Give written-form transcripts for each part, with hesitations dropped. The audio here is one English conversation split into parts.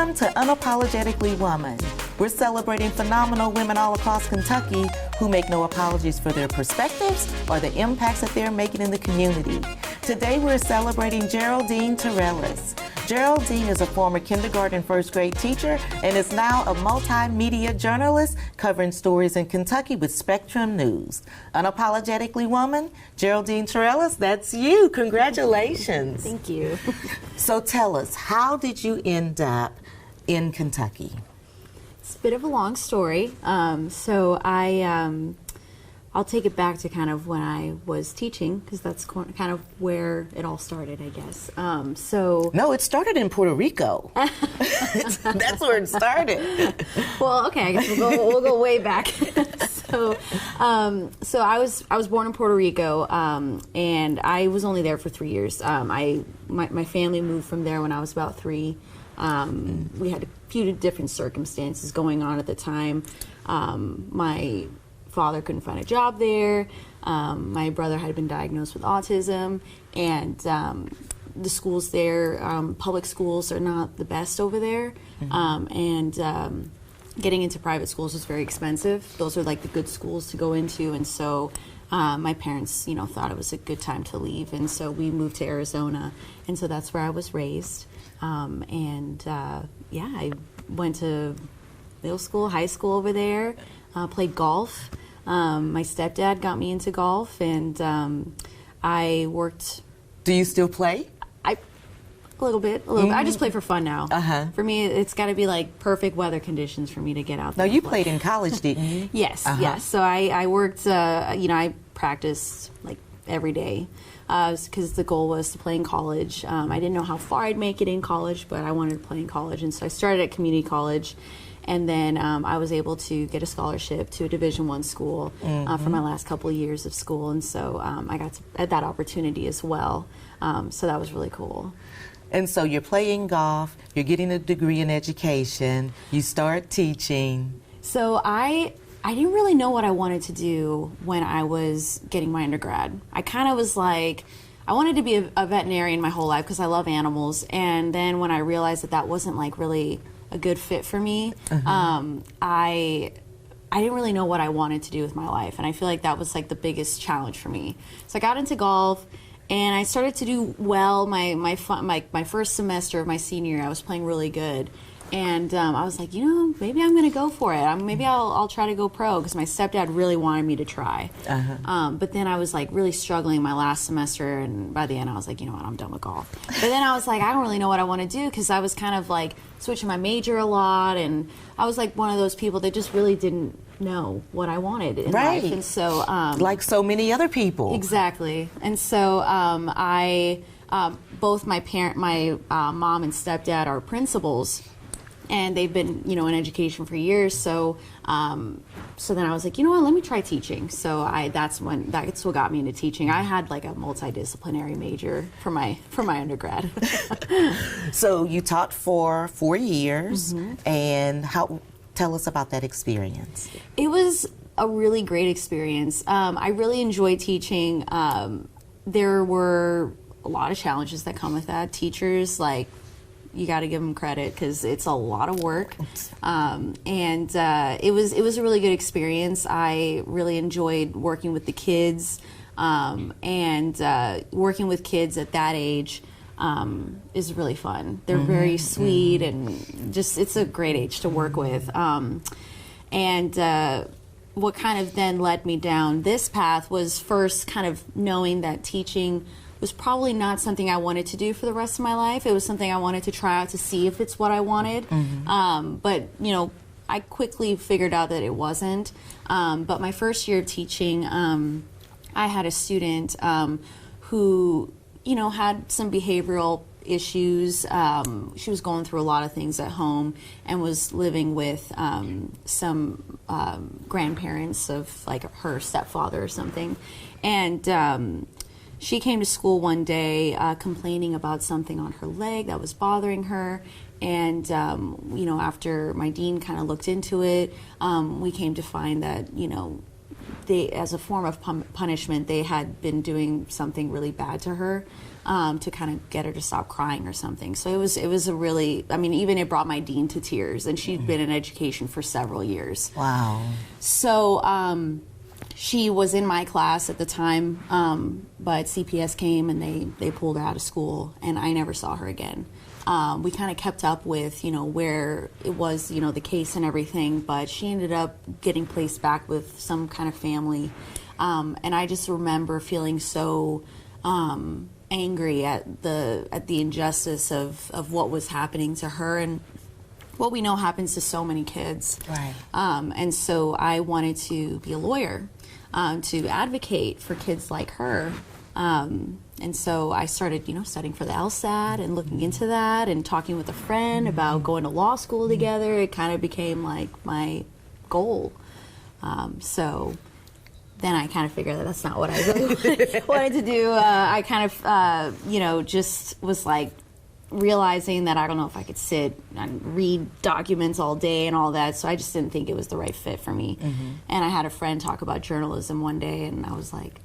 Welcome to Unapologetically Woman. We're celebrating phenomenal women all across Kentucky who make no apologies for their perspectives or the impacts that they're making in the community. Today we're celebrating Geraldine Torrellas. Geraldine is a former kindergarten and first grade teacher and is now a multimedia journalist covering stories in Kentucky with Spectrum News. Unapologetically Woman, Geraldine Torrellas, that's you. Congratulations. Thank you. So tell us, how did you end up in Kentucky? It's a bit of a long story. I'll take it back to kind of when I was teaching, because that's kind of where it all started, I guess. No, it started in Puerto Rico. That's where it started. Well, okay, I guess we'll go way back. So I was born in Puerto Rico, and I was only there for 3 years. My family moved from there when I was about 3. We had a few different circumstances going on at the time. My father couldn't find a job there. My brother had been diagnosed with autism, and the schools there, public schools, are not the best over there. Mm-hmm. Getting into private schools was very expensive. Those are like the good schools to go into, and so my parents, thought it was a good time to leave, and so we moved to Arizona, and so that's where I was raised. I went to middle school, high school over there, played golf. My stepdad got me into golf, and I worked. Do you still play? A little bit. I just play for fun now. Uh-huh. For me, it's got to be like perfect weather conditions for me to get out No, there. you played in college, didn't you? Yes, Uh-huh. yes. So I worked, I practiced like every day because the goal was to play in college. I didn't know how far I'd make it in college, but I wanted to play in college. And so I started at community college. And then I was able to get a scholarship to a Division I school for my last couple of years of school. And so I got that opportunity as well. So that was really cool. And so you're playing golf, you're getting a degree in education, you start teaching. So I didn't really know what I wanted to do when I was getting my undergrad. I kind of was like, I wanted to be a veterinarian my whole life because I love animals. And then when I realized that wasn't like really a good fit for me, I didn't really know what I wanted to do with my life, and I feel like that was like the biggest challenge for me. So I got into golf, and I started to do well. My first semester of my senior year, I was playing really good, and I was like, maybe I'm going to go for it. Maybe I'll try to go pro, because my stepdad really wanted me to try. But then I was like really struggling my last semester, and by the end I was like, I'm done with golf. But then I was like, I don't really know what I want to do, because I was kind of like switching my major a lot, and I was like one of those people that just really didn't know what I wanted in life. And so like so many other people. Exactly. And so both my mom and stepdad are principals, and they've been, in education for years. So, so then I was like, let me try teaching. So that's what got me into teaching. I had like a multidisciplinary major for my undergrad. So you taught for 4 years, and tell us about that experience. It was a really great experience. I really enjoyed teaching. There were a lot of challenges that come with that. Teachers, you got to give them credit, because it's a lot of work, it was a really good experience. I really enjoyed working with the kids, working with kids at that age is really fun. They're very sweet, and just it's a great age to work with. What kind of then led me down this path was first kind of knowing that teaching was probably not something I wanted to do for the rest of my life. It was something I wanted to try out to see if it's what I wanted. But, I quickly figured out that it wasn't. But my first year of teaching, I had a student who, had some behavioral issues. She was going through a lot of things at home and was living with some grandparents of like her stepfather or something. And she came to school one day complaining about something on her leg that was bothering her. And, after my dean kind of looked into it, we came to find that, they, as a form of punishment, they had been doing something really bad to her, to kind of get her to stop crying or something. So it was a really, I mean, even it brought my dean to tears, and she'd been in education for several years. Wow. So she was in my class at the time, but CPS came and they pulled her out of school, and I never saw her again. We kind of kept up with, where it was, the case and everything, but she ended up getting placed back with some kind of family. And I just remember feeling so angry at the injustice of what was happening to her, and what we know happens to so many kids. Right. And so I wanted to be a lawyer, to advocate for kids like her. And so I started, studying for the LSAT and looking into that and talking with a friend about going to law school together. It kind of became like my goal. So then I kind of figured that that's not what I really wanted to do. I kind of, just was like realizing that I don't know if I could sit and read documents all day and all that. So I just didn't think it was the right fit for me. And I had a friend talk about journalism one day, and I was like,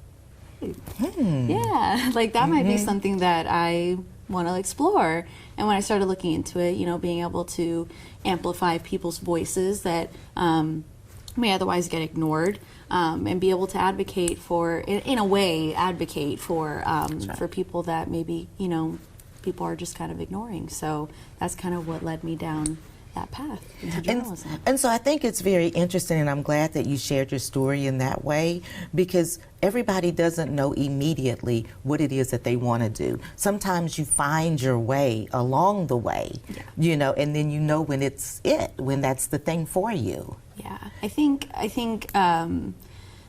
yeah, like that might be something that I want to explore. And when I started looking into it, being able to amplify people's voices that may otherwise get ignored, and be able to advocate for, in a way, advocate for people that maybe, people are just kind of ignoring. So that's kind of what led me down that path into journalism. And so I think it's very interesting, and I'm glad that you shared your story in that way, because everybody doesn't know immediately what it is that they want to do. Sometimes you find your way along the way, and then when when that's the thing for you. Yeah, I think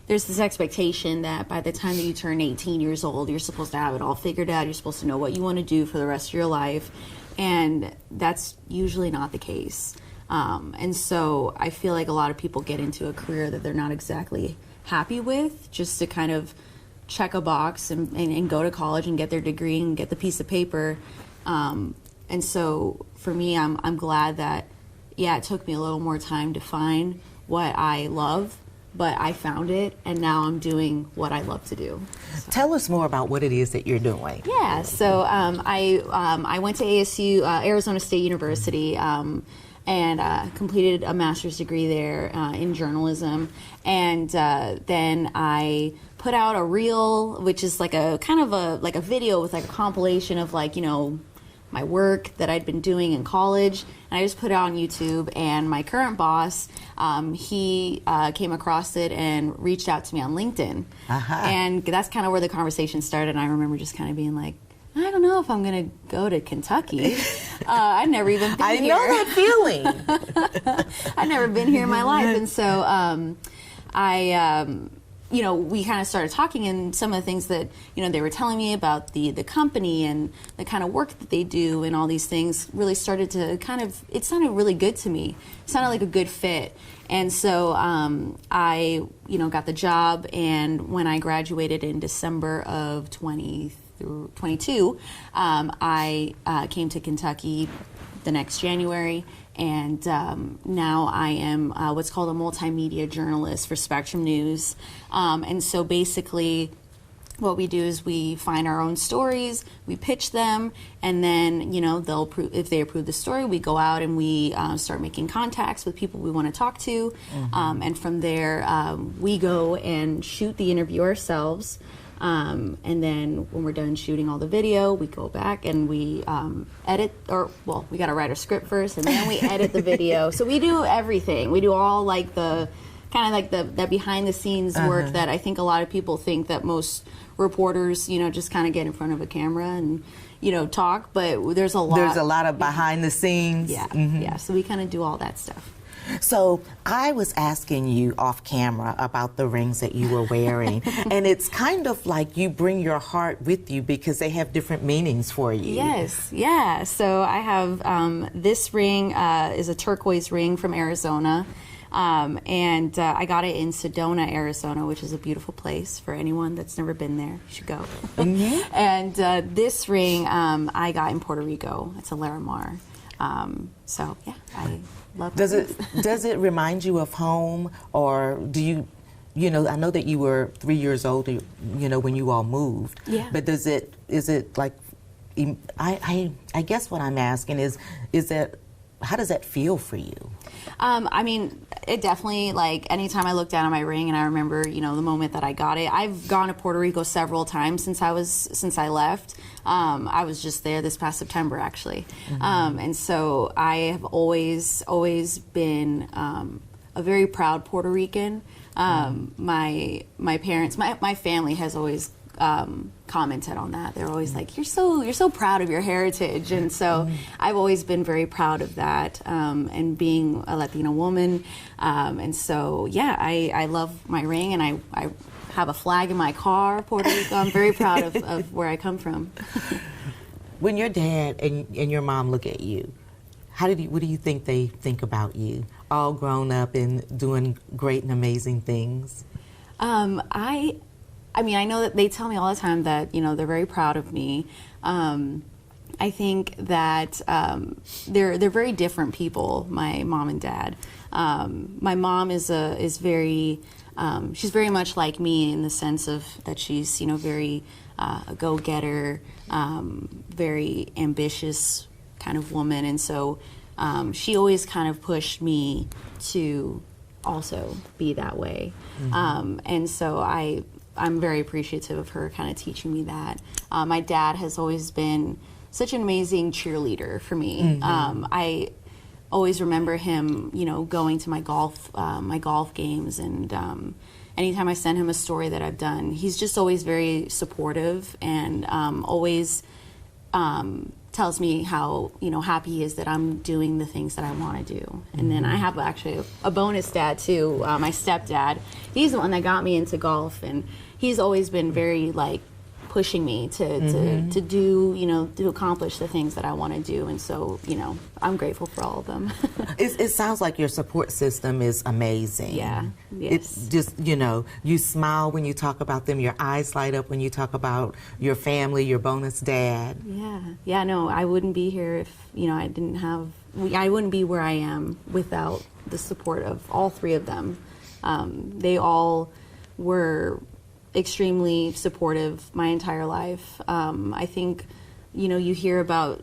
there's this expectation that by the time that you turn 18 years old, you're supposed to have it all figured out. You're supposed to know what you want to do for the rest of your life. And that's usually not the case. And so I feel like a lot of people get into a career that they're not exactly happy with, just to kind of check a box and go to college and get their degree and get the piece of paper. And so for me, I'm glad that, it took me a little more time to find what I love, but I found it, and now I'm doing what I love to do. So. Tell us more about what it is that you're doing. Yeah, so I went to ASU, Arizona State University, and completed a master's degree there in journalism, and then I put out a reel, which is like a kind of a video with like a compilation of my work that I'd been doing in college, and I just put it on YouTube. And my current boss, he came across it and reached out to me on LinkedIn. And that's kind of where the conversation started. And I remember just kind of being like, I don't know if I'm going to go to Kentucky. I'd never even been here. I know that feeling. I'd never been here in my life. And so we kind of started talking, and some of the things that, they were telling me about the company and the kind of work that they do and all these things really started to it sounded really good to me. It sounded like a good fit. And so I, got the job, and when I graduated in December of 2022, I came to Kentucky the next January. And now I am what's called a multimedia journalist for Spectrum News. And so basically what we do is we find our own stories, we pitch them, and then, if they approve the story, we go out and we start making contacts with people we want to talk to. And from there, we go and shoot the interview ourselves. And then when we're done shooting all the video, we go back and we edit, we got to write a script first, and then we edit the video. So we do everything. We do all like the kind of like that behind the scenes work that I think a lot of people think that most reporters, just kind of get in front of a camera and, talk. But there's a lot. There's a lot of behind the scenes. Yeah. Yeah. So we kind of do all that stuff. So I was asking you off camera about the rings that you were wearing, and it's kind of like you bring your heart with you because they have different meanings for you. Yes, yeah. So I have this ring is a turquoise ring from Arizona, and I got it in Sedona, Arizona, which is a beautiful place. For anyone that's never been there, you should go. And this ring I got in Puerto Rico. It's a Larimar. I love Does it remind you of home, or do you you know, I know that you were 3 years old, you know, when you all moved. Yeah. But is it like, I guess what I'm asking is that, how does that feel for you? I mean, it definitely, like, anytime I look down at my ring and I remember, you know, the moment that I got it. I've gone to Puerto Rico several times since I left. I was just there this past September, actually. And so I have always been a very proud Puerto Rican. My parents, my family has always commented on that. They're always like, you're so proud of your heritage. And so I've always been very proud of that, and being a Latina woman. And so, yeah, I love my ring, and I have a flag in my car, Puerto Rico. I'm very proud of where I come from. When your dad and your mom look at you, what do you think they think about you? All grown up and doing great and amazing things? I mean, I know that they tell me all the time that, you know, they're very proud of me. I think that they're very different people, my mom and dad. My mom is very she's very much like me in the sense of that she's, you know, very a go-getter, very ambitious kind of woman, and so she always kind of pushed me to also be that way. And so I'm very appreciative of her kind of teaching me that. My dad has always been such an amazing cheerleader for me. I always remember him, you know, going to my golf games, and anytime I send him a story that I've done, he's just always very supportive, and always tells me how, you know, happy he is that I'm doing the things that I want to do. And then I have actually a bonus dad too, my stepdad. He's the one that got me into golf, and he's always been very, like, pushing me to do, you know, to accomplish the things that I want to do. And so, you know, I'm grateful for all of them. It sounds like your support system is amazing. Yeah. Yes. It's just, you know, you smile when you talk about them, your eyes light up when you talk about your family, your bonus dad. Yeah, no, I wouldn't be here if, you know, I wouldn't be where I am without the support of all three of them. They all were extremely supportive my entire life. I think, you know, you hear about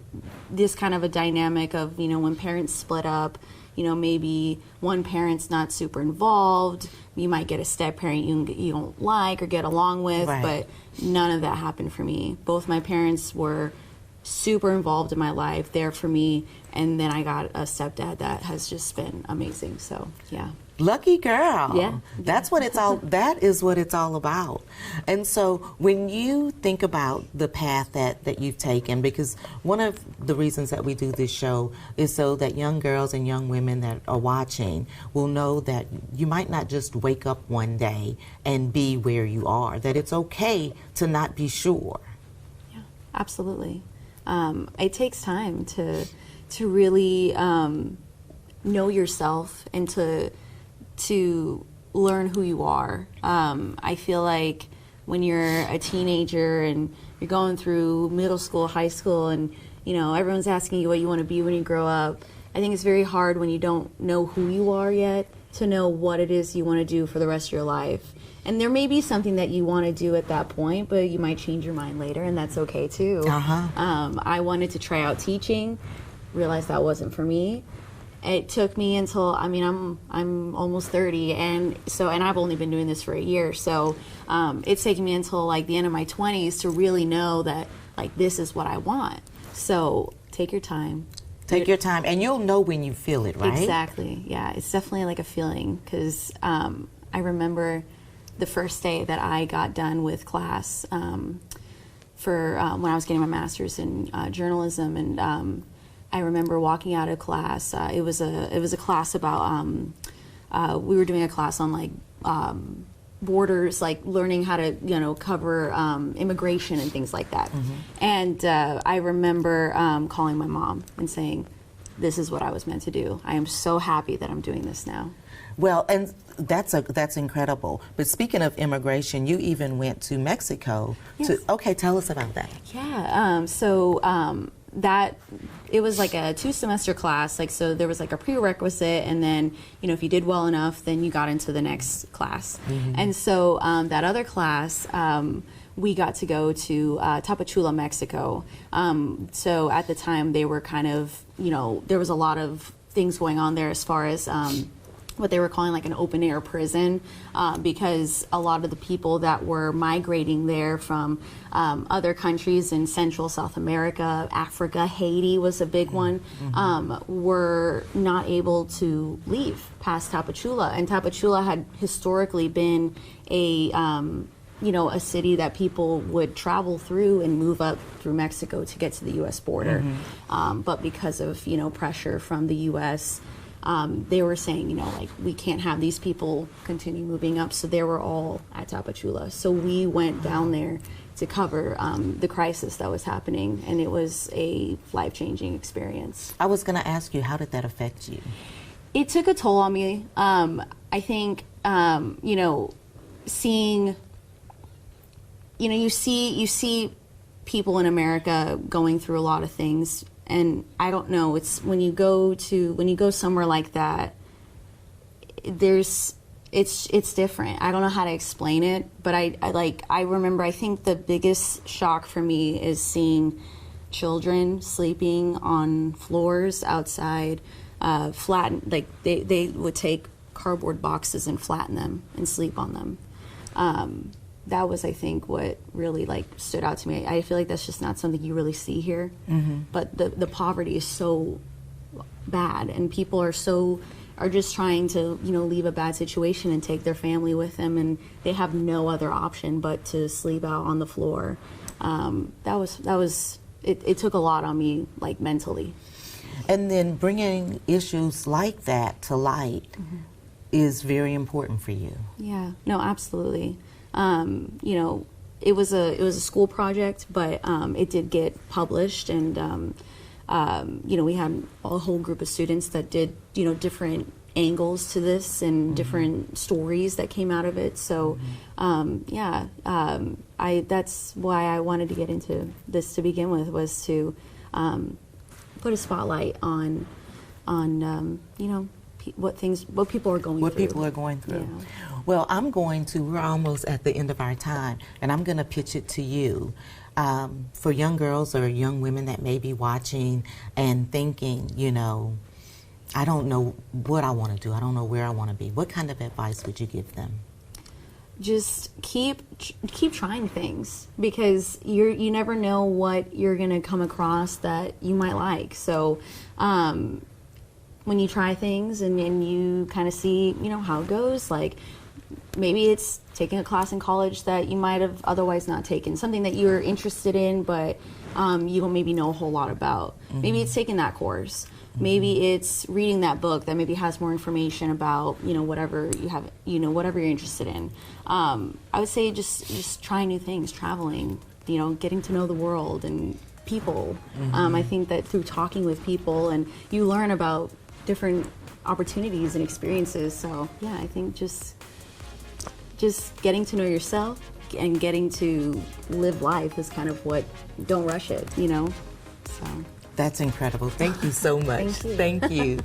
this kind of a dynamic of, you know, when parents split up, you know, maybe one parent's not super involved, you might get a step parent you don't like or get along with, right. But none of that happened for me. Both my parents were super involved in my life, there for me, and then I got a stepdad that has just been amazing. So, yeah. Lucky girl. Yeah. That's what that is what it's all about. And so when you think about the path that you've taken, because one of the reasons that we do this show is so that young girls and young women that are watching will know that you might not just wake up one day and be where you are, that it's okay to not be sure. Yeah, absolutely. It takes time to really know yourself and to learn who you are. I feel like when you're a teenager and you're going through middle school, high school, and, you know, everyone's asking you what you want to be when you grow up, I think it's very hard when you don't know who you are yet to know what it is you want to do for the rest of your life. And there may be something that you want to do at that point, but you might change your mind later, and that's okay too. I wanted to try out teaching, realized that wasn't for me. It took me until, I mean, I'm almost 30, and I've only been doing this for a year, so it's taken me until like the end of my 20s to really know that, like, this is what I want. So take your time. Take your time, and you'll know when you feel it, right? Exactly. Yeah, it's definitely like a feeling, because I remember the first day that I got done with class for when I was getting my master's in journalism, and I remember walking out of class. It was a class about we were doing a class on like borders, like learning how to, you know, cover immigration and things like that. And I remember calling my mom and saying, "This is what I was meant to do. I am so happy that I'm doing this now." Well, and that's incredible. But speaking of immigration, you even went to Mexico. Yes. Okay, tell us about that. Yeah. So it was like a 2-semester class, like, so there was like a prerequisite, and then, you know, if you did well enough, then you got into the next class. And so that other class, we got to go to Tapachula, Mexico. So at the time, they were kind of, you know, there was a lot of things going on there as far as what they were calling like an open air prison, because a lot of the people that were migrating there from other countries in Central South America, Africa, Haiti was a big one, were not able to leave past Tapachula. And Tapachula had historically been a you know, a city that people would travel through and move up through Mexico to get to the U.S. border. But because of, you know, pressure from the U.S., they were saying, you know, like, we can't have these people continue moving up, so they were all at Tapachula. So we went down there to cover the crisis that was happening, and it was a life-changing experience. I was going to ask you, how did that affect you? It took a toll on me. I think, you know, seeing, you know, you see people in America going through a lot of things. And I don't know, it's when you go somewhere like that, it's different. I don't know how to explain it, but I remember, I think the biggest shock for me is seeing children sleeping on floors outside, flattened, like they would take cardboard boxes and flatten them and sleep on them. That was, I think, what really like stood out to me. I feel like that's just not something you really see here. But the poverty is so bad, and people are just trying to, you know, leave a bad situation and take their family with them, and they have no other option but to sleep out on the floor. It took a lot on me, like, mentally. And then bringing issues like that to light is very important for you. Yeah, no, absolutely. You know, it was a school project, but it did get published, and you know, we had a whole group of students that did, you know, different angles to this and different stories that came out of it. So that's why I wanted to get into this to begin with, was to put a spotlight on you know, what people are going through. What people are going through. Yeah. Well, we're almost at the end of our time, and I'm going to pitch it to you. For young girls or young women that may be watching and thinking, you know, I don't know what I want to do, I don't know where I want to be, what kind of advice would you give them? Just keep trying things, because you never know what you're going to come across that you might like. So when you try things and you kind of see, you know, how it goes, like, maybe it's taking a class in college that you might have otherwise not taken, something that you're interested in, but you don't maybe know a whole lot about. Maybe it's taking that course. Maybe it's reading that book that maybe has more information about, you know, whatever you have, you know, whatever you're interested in. I would say just try new things, traveling, you know, getting to know the world and people. I think that through talking with people, and you learn about different opportunities and experiences. So yeah, I think just getting to know yourself and getting to live life is kind of what, don't rush it, you know. So that's incredible. Thank you so much. Thank you. Thank you.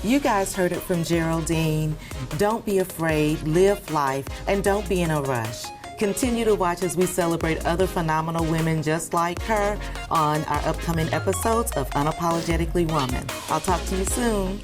You guys heard it from Geraldine. Don't be afraid, live life, and don't be in a rush. Continue to watch as we celebrate other phenomenal women just like her on our upcoming episodes of Unapologetically Woman. I'll talk to you soon.